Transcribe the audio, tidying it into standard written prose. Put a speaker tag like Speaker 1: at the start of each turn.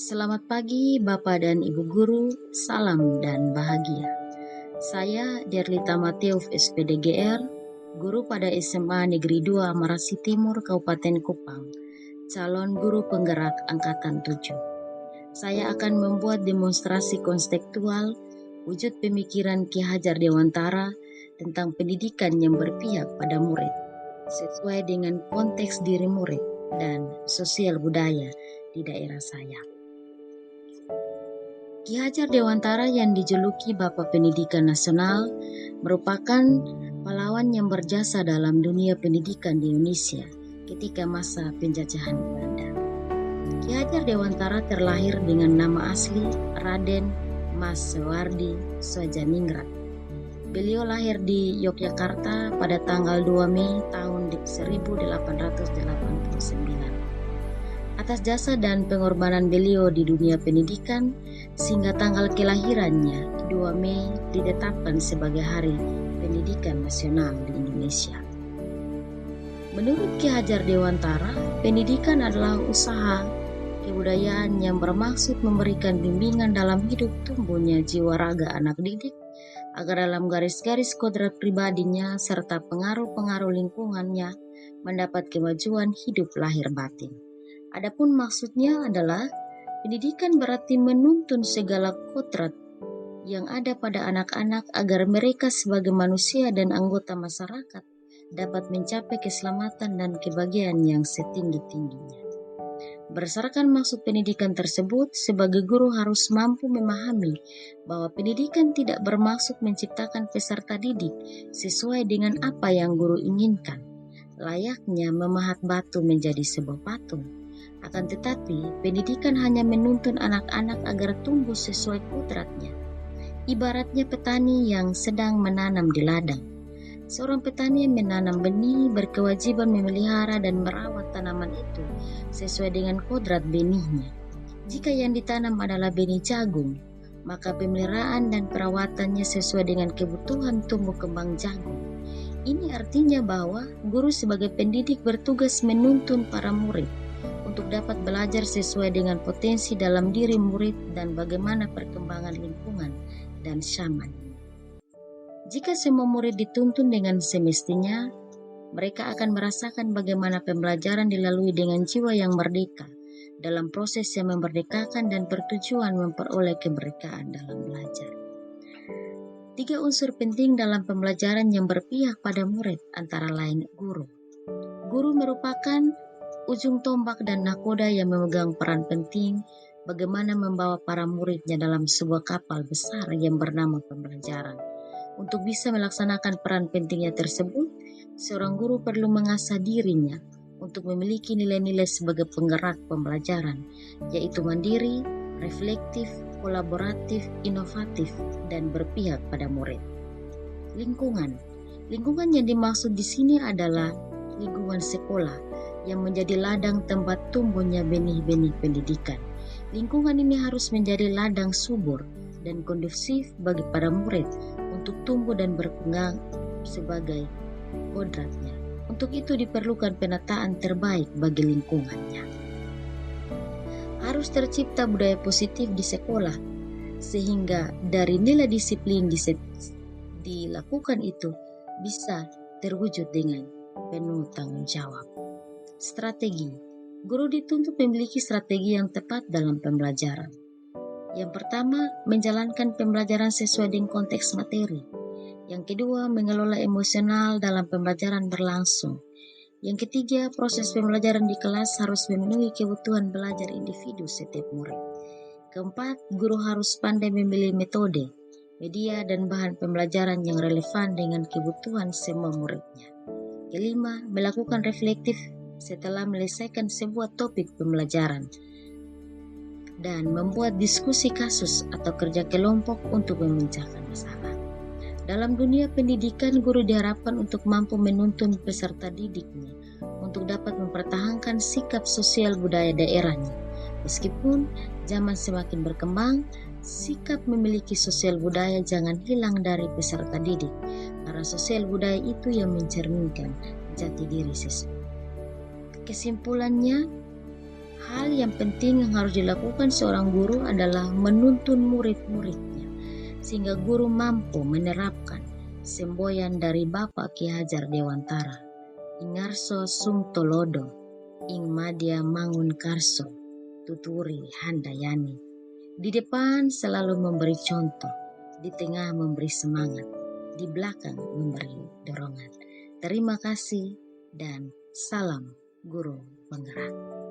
Speaker 1: Selamat pagi Bapak dan Ibu Guru, salam dan bahagia. Saya Derlita Mateuf SPDGR, guru pada SMA Negeri 2 Marasi Timur, Kabupaten Kupang, calon guru penggerak Angkatan 7. Saya akan membuat demonstrasi konseptual wujud pemikiran Ki Hajar Dewantara tentang pendidikan yang berpihak pada murid, sesuai dengan konteks diri murid dan sosial budaya di daerah saya. Ki Hajar Dewantara yang dijuluki Bapak Pendidikan Nasional merupakan pahlawan yang berjasa dalam dunia pendidikan di Indonesia ketika masa penjajahan Belanda. Ki Hajar Dewantara terlahir dengan nama asli Raden Mas Sewardi Swadjaningrat. Beliau lahir di Yogyakarta pada tanggal 2 Mei tahun 1889. Atas jasa dan pengorbanan beliau di dunia pendidikan, sehingga tanggal kelahirannya 2 Mei ditetapkan sebagai Hari Pendidikan Nasional di Indonesia. Menurut Ki Hajar Dewantara, pendidikan adalah usaha kebudayaan yang bermaksud memberikan bimbingan dalam hidup tumbuhnya jiwa raga anak didik, agar dalam garis-garis kodrat pribadinya serta pengaruh-pengaruh lingkungannya mendapat kemajuan hidup lahir batin. Adapun maksudnya adalah pendidikan berarti menuntun segala kodrat yang ada pada anak-anak agar mereka sebagai manusia dan anggota masyarakat dapat mencapai keselamatan dan kebahagiaan yang setinggi-tingginya. Berdasarkan maksud pendidikan tersebut, sebagai guru harus mampu memahami bahwa pendidikan tidak bermaksud menciptakan peserta didik sesuai dengan apa yang guru inginkan, layaknya memahat batu menjadi sebuah patung. Akan tetapi, pendidikan hanya menuntun anak-anak agar tumbuh sesuai kodratnya. Ibaratnya petani yang sedang menanam di ladang. Seorang petani yang menanam benih berkewajiban memelihara dan merawat tanaman itu sesuai dengan kodrat benihnya. Jika yang ditanam adalah benih jagung, maka pemeliharaan dan perawatannya sesuai dengan kebutuhan tumbuh kembang jagung. Ini artinya bahwa guru sebagai pendidik bertugas menuntun para murid untuk dapat belajar sesuai dengan potensi dalam diri murid dan bagaimana perkembangan lingkungan dan zaman. Jika semua murid dituntun dengan semestinya, mereka akan merasakan bagaimana pembelajaran dilalui dengan jiwa yang merdeka dalam proses yang memerdekakan dan bertujuan memperoleh kemerdekaan dalam belajar. 3 unsur penting dalam pembelajaran yang berpihak pada murid antara lain guru. Guru merupakan ujung tombak dan nakoda yang memegang peran penting bagaimana membawa para muridnya dalam sebuah kapal besar yang bernama pembelajaran. Untuk bisa melaksanakan peran pentingnya tersebut, seorang guru perlu mengasah dirinya untuk memiliki nilai-nilai sebagai penggerak pembelajaran, yaitu mandiri, reflektif, kolaboratif, inovatif, dan berpihak pada murid. Lingkungan yang dimaksud di sini adalah lingkungan sekolah yang menjadi ladang tempat tumbuhnya benih-benih pendidikan. Lingkungan ini harus menjadi ladang subur dan kondusif bagi para murid untuk tumbuh dan berkembang sebagai kodratnya. Untuk itu diperlukan penataan terbaik bagi lingkungannya. Harus tercipta budaya positif di sekolah, sehingga dari nilai disiplin dilakukan itu bisa terwujud dengan penuh tanggung jawab. Strategi. Guru dituntut memiliki strategi yang tepat dalam pembelajaran. Yang pertama, menjalankan pembelajaran sesuai dengan konteks materi. Yang kedua, mengelola emosional dalam pembelajaran berlangsung. Yang ketiga, proses pembelajaran di kelas harus memenuhi kebutuhan belajar individu setiap murid. Keempat, guru harus pandai memilih metode, media, dan bahan pembelajaran yang relevan dengan kebutuhan semua muridnya. Kelima, melakukan reflektif setelah menyelesaikan sebuah topik pembelajaran dan membuat diskusi kasus atau kerja kelompok untuk memecahkan masalah. Dalam dunia pendidikan, guru diharapkan untuk mampu menuntun peserta didiknya untuk dapat mempertahankan sikap sosial budaya daerahnya. Meskipun zaman semakin berkembang, sikap memiliki sosial budaya jangan hilang dari peserta didik, karena sosial budaya itu yang mencerminkan jati diri siswa. Kesimpulannya, Hal yang penting yang harus dilakukan seorang guru adalah menuntun murid-muridnya, sehingga guru mampu menerapkan semboyan dari Bapak Ki Hajar Dewantara, Ingarso Sumtolodo, Ing Madya Mangun Karso, Tuturi Handayani. Di depan selalu memberi contoh, di tengah memberi semangat, di belakang memberi dorongan. Terima kasih dan salam guru penggerak.